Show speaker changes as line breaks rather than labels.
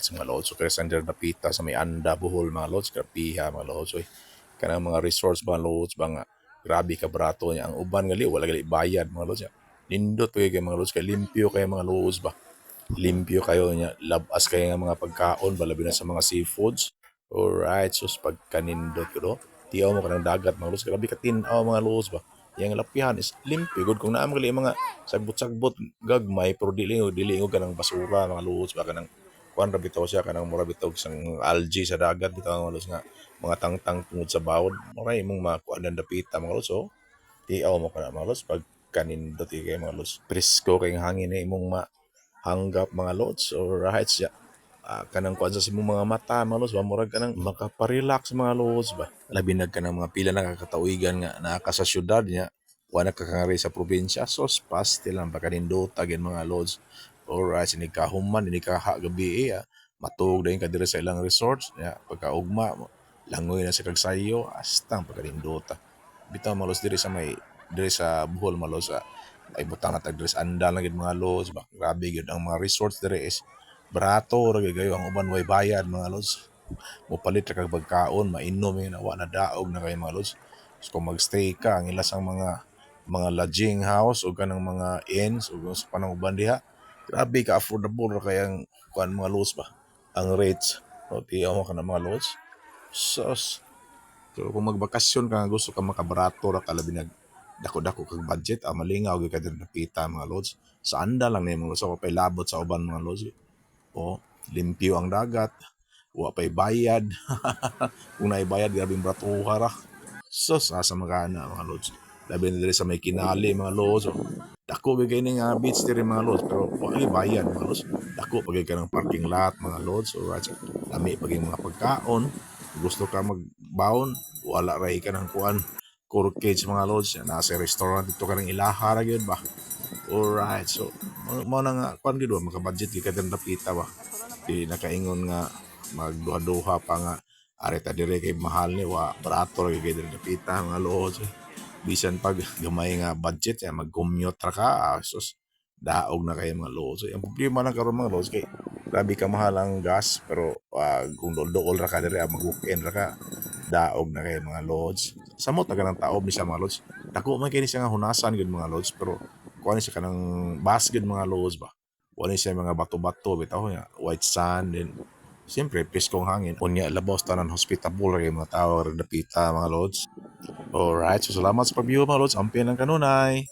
Alright, so mga lods, so kaya sandar na pita sa may anda, buhol mga lods, kapiha mga lods, so kanang mga resource mga lods, mga grabe ka brato niya, ang uban gali, wala gali bayad mga lods, nindot pa kayo mga lods, kay limpyo kayo mga lods ba, limpyo kayo niya, labas kayo nga mga pagkaon, balabi na sa mga seafoods. Alright, so pagkanindot ko do, tiyaw mo ka ng dagat mga lods, grabe ka tinaw mga lods ba, yang lapihan is limpyo, good kung naam gali mga sagbot-sagbot gagmay, pero dili ka ng basura mga lods ba, kanang kuan ra bitaw siya kanang mura bitaw isang algae sa dagat bitaw mga lods nga mga tangtang tungod sa bawod moray imong makuan ang dapita mga lods, so tiaw mo kana mga lods pag kanindot kay mga lods, presko kay hangin na imong mahanggap mga lods. Alright siya, kanang kuan sa imong mga mata mga lods ba, murag kanang makaparelax mga lods ba, labi na kanang mga pila na kakatawigan nga naa ka sa syudad niya wala kakangari sa probinsya, so pastel lang pagkanindot agin mga lods. Alright, sinig kahuman, sinig kaha gabi matug dayon ka dire sa ilang resorts, pagkaugma langoy na sa kagsayo, astang pagkanindota. Bitaw mga lods dire sa Bohol mga lods, ay butang na tag dire sa andal na gid mga lods ba. Grabe gyud ang mga resorts dire is barato ra gyud kayo, ang uban way bayad mga lods. Mopalit ra kag pagkaon, mainom yun, wa na daog na kayo mga lods. So kung magstay ka, ang ilas ang mga lodging house o kanang mga inns o sa panang uban diha, grabe ka affordable ra kayang kuan mga lods ba, ang rates. O tiyaw mo ka na mga lods, sus. So kung magbakasyon ka nga gusto ka makabarato ra ka, labi nag dako-dako kag budget, malingaw gyud ka din napita mga lods. Sa anda lang ni mga lods, so pay labot sa uban mga lods. O limpyo ang dagat, wa pay bayad. Kung naay bayad, grabing bratuha ra. Sus, asa magana mga lods. Labi na diri sa may Kinali mga lods. Dako gyud kay ning beach diri mga lods, pero wa gyud bayad mga lods. Dako pagay ka ng parking lot mga lods. Alright, so lami pagay mga pagkaon. Gusto ka magbaon, wala ra ka ng kuan cork cage mga lods, nasa restaurant dito ka ng ilaha ra gyud ba. Alright, so mo na nga kuan gyud ba, maka-budget gyud ka din napita ba. Di nakaingon nga magduha-duha pa nga areta dire kay mahal ni wa barato ra gyud dire napita mga lods. Bisan pag gamay nga budget mag-commute ra ka, sus daog na kayo mga lods. So, ang problema lang karon mga lods kay grabe ka mahal ang gas, pero kung dool ra ka dire mag-weekend ra ka, daog na kayo mga lods. Samot na ganang taob ni siya mga lods. Dako man kay ni siya nga hunasan gud mga lods, pero kuha ni siya kanang bas gud mga lods ba. Wala siya mga bato-bato bitaw niya, white sand, then siyempre piskong hangin. Unya labaw tanan hospitable ra kay mga tao ra dapita mga lods. Alright, so salamat sa pag-view mga lods. Ampian ang kanunay.